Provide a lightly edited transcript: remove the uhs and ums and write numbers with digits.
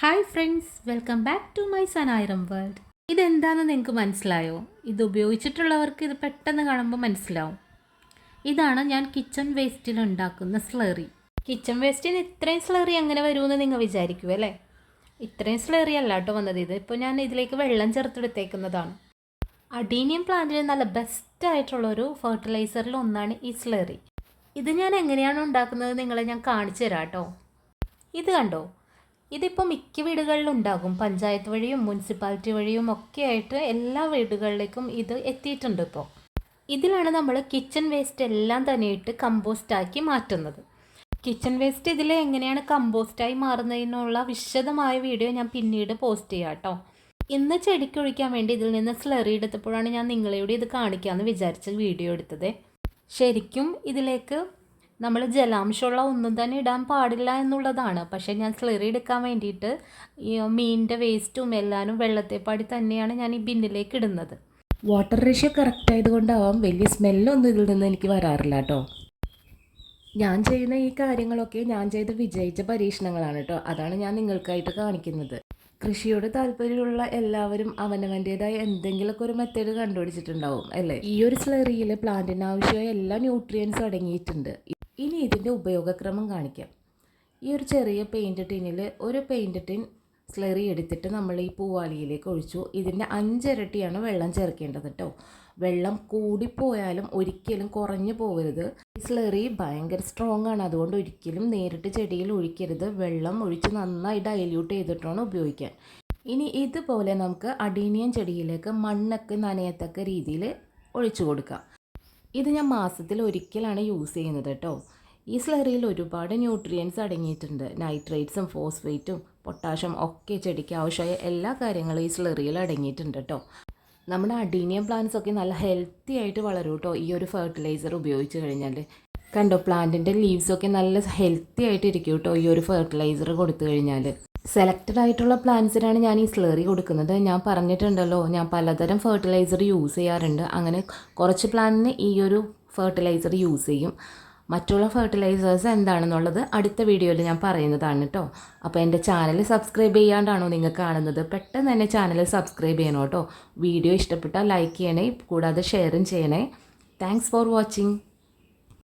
Hi friends, welcome back to my സനായിരം world. ഇതെന്താണെന്ന് നിങ്ങൾക്ക് മനസ്സിലായോ? ഇത് ഉപയോഗിച്ചിട്ടുള്ളവർക്ക് ഇത് പെട്ടെന്ന് കാണുമ്പോൾ മനസ്സിലാവും. ഇതാണ് ഞാൻ കിച്ചൺ വേസ്റ്റിൽ ഉണ്ടാക്കുന്ന സ്ലറി. കിച്ചൺ വേസ്റ്റിന് ഇത്രയും സ്ലറി എങ്ങനെ വരുമെന്ന് നിങ്ങൾ വിചാരിക്കുമോ അല്ലേ? ഇത്രയും സ്ലറി അല്ല കേട്ടോ വന്നത്. ഇപ്പോൾ ഞാൻ ഇതിലേക്ക് വെള്ളം ചേർത്തെടുത്തേക്കുന്നതാണ്. അഡീനിയം പ്ലാന്റിന് നല്ല ബെസ്റ്റ് ആയിട്ടുള്ളൊരു ഫെർട്ടിലൈസറിൽ ഒന്നാണ് ഈ സ്ലറി. ഇത് ഞാൻ എങ്ങനെയാണ് ഉണ്ടാക്കുന്നത് നിങ്ങളെ ഞാൻ കാണിച്ചു തരാം കേട്ടോ. ഇത് കണ്ടോ, ഇതിപ്പോൾ മിക്ക വീടുകളിലും ഉണ്ടാകും. പഞ്ചായത്ത് വഴിയും മുനിസിപ്പാലിറ്റി വഴിയും ഒക്കെ ആയിട്ട് എല്ലാ വീടുകളിലേക്കും ഇത് എത്തിയിട്ടുണ്ട്. ഇപ്പോൾ ഇതിലാണ് നമ്മൾ കിച്ചൺ വേസ്റ്റ് എല്ലാം തന്നെ ഇട്ട് കമ്പോസ്റ്റാക്കി മാറ്റുന്നത്. കിച്ചൺ വേസ്റ്റ് ഇതിൽ എങ്ങനെയാണ് കമ്പോസ്റ്റായി മാറുന്നതിനുള്ള വിശദമായ വീഡിയോ ഞാൻ പിന്നീട് പോസ്റ്റ് ചെയ്യാം കേട്ടോ. ഇന്ന് ചെടിക്കൊഴിക്കാൻ വേണ്ടി ഇതിൽ നിന്ന് സ്ലറി എടുത്തപ്പോഴാണ് ഞാൻ നിങ്ങളെയോട് ഇത് കാണിക്കാമെന്ന് വിചാരിച്ച് വീഡിയോ എടുത്തത്. ശരിക്കും ഇതിലേക്ക് നമ്മൾ ജലാംശമുള്ള ഒന്നും തന്നെ ഇടാൻ പാടില്ല എന്നുള്ളതാണ്. പക്ഷേ ഞാൻ സ്ലറി എടുക്കാൻ വേണ്ടിയിട്ട് ഈ മീനിൻ്റെ വേസ്റ്റും എല്ലാവരും വെള്ളത്തെപ്പാടി തന്നെയാണ് ഞാൻ ഈ ബിന്നിലേക്ക് ഇടുന്നത്. വാട്ടർ റേഷ്യോ കറക്റ്റ് ആയതുകൊണ്ടാവാം വലിയ സ്മെല്ലൊന്നും ഇതിൽ നിന്ന് എനിക്ക് വരാറില്ല കേട്ടോ. ഞാൻ ചെയ്യുന്ന ഈ കാര്യങ്ങളൊക്കെ ഞാൻ ചെയ്ത് വിജയിച്ച പരീക്ഷണങ്ങളാണ് കേട്ടോ. അതാണ് ഞാൻ നിങ്ങൾക്കായിട്ട് കാണിക്കുന്നത്. കൃഷിയോട് താല്പര്യമുള്ള എല്ലാവരും അവനവൻ്റേതായ എന്തെങ്കിലുമൊക്കെ ഒരു മെത്തേഡ് കണ്ടുപിടിച്ചിട്ടുണ്ടാവും അല്ലേ? ഈ ഒരു സ്ലറിയിൽ പ്ലാന്റിന് ആവശ്യമായ എല്ലാ ന്യൂട്രിയൻസും അടങ്ങിയിട്ടുണ്ട്. ഇനി ഇതിൻ്റെ ഉപയോഗക്രമം കാണിക്കാം. ഈ ഒരു ചെറിയ പെയിൻറ്റ് ടിന്നിൽ ഒരു പെയിൻറ്റ് ടിൻ സ്ലറി എടുത്തിട്ട് നമ്മൾ ഈ പൂവാലിയിലേക്ക് ഒഴിച്ചു. ഇതിൻ്റെ 5 ഇരട്ടിയാണ് വെള്ളം ചേർക്കേണ്ടത് കേട്ടോ. വെള്ളം കൂടിപ്പോയാലും ഒരിക്കലും കുറഞ്ഞു പോകരുത്. ഈ സ്ലറി ഭയങ്കര സ്ട്രോങ് ആണ്, അതുകൊണ്ട് ഒരിക്കലും നേരിട്ട് ചെടിയിൽ ഒഴിക്കരുത്. വെള്ളം ഒഴിച്ച് നന്നായി ഡൈല്യൂട്ട് ചെയ്തിട്ടാണ് ഉപയോഗിക്കാൻ. ഇനി ഇതുപോലെ നമുക്ക് അഡീനിയം ചെടിയിലേക്ക് മണ്ണൊക്കെ നനയത്തക്ക രീതിയിൽ ഒഴിച്ചു കൊടുക്കാം. ഇത് ഞാൻ മാസത്തിൽ ഒരിക്കലാണ് യൂസ് ചെയ്യുന്നത് കേട്ടോ. ഈ സ്ലറിയിൽ ഒരുപാട് ന്യൂട്രിയൻസ് അടങ്ങിയിട്ടുണ്ട്. നൈട്രേറ്റ്സും ഫോസ്ഫേറ്റും പൊട്ടാഷ്യം ഒക്കെ ചെടിക്ക് ആവശ്യമായ എല്ലാ കാര്യങ്ങളും ഈ സ്ലറിയിൽ അടങ്ങിയിട്ടുണ്ട് കേട്ടോ. നമ്മുടെ അഡീനിയം പ്ലാന്റ്സ് ഒക്കെ നല്ല ഹെൽത്തി ആയിട്ട് വളരും കേട്ടോ ഈ ഒരു ഫെർട്ടിലൈസർ ഉപയോഗിച്ച് കഴിഞ്ഞാൽ. കണ്ടോ, പ്ലാന്റിൻ്റെ ലീവ്സൊക്കെ നല്ല ഹെൽത്തി ആയിട്ട് ഇരിക്കും കേട്ടോ ഈ ഒരു ഫെർട്ടിലൈസർ കൊടുത്തു കഴിഞ്ഞാൽ. സെലക്റ്റഡ് ആയിട്ടുള്ള പ്ലാന്റ്സിനാണ് ഞാൻ ഈ സ്ലറി കൊടുക്കുന്നത്. ഞാൻ പറഞ്ഞിട്ടുണ്ടല്ലോ, ഞാൻ പലതരം ഫെർട്ടിലൈസർ യൂസ് ചെയ്യാറുണ്ട്. അങ്ങനെ കുറച്ച് പ്ലാന്റിന് ഈ ഒരു ഫെർട്ടിലൈസർ യൂസ് ചെയ്യും. മറ്റുള്ള ഫെർട്ടിലൈസേഴ്സ് എന്താണെന്നുള്ളത് അടുത്ത വീഡിയോയിൽ ഞാൻ പറയുന്നതാണ് കേട്ടോ. അപ്പോൾ എൻ്റെ ചാനൽ സബ്സ്ക്രൈബ് ചെയ്യാണ്ടാണോ നിങ്ങൾ കാണുന്നത്? പെട്ടെന്ന് തന്നെ ചാനൽ സബ്സ്ക്രൈബ് ചെയ്യണം കേട്ടോ. വീഡിയോ ഇഷ്ടപ്പെട്ടാൽ ലൈക്ക് ചെയ്യണേ, കൂടാതെ ഷെയറും ചെയ്യണേ. Thanks for watching.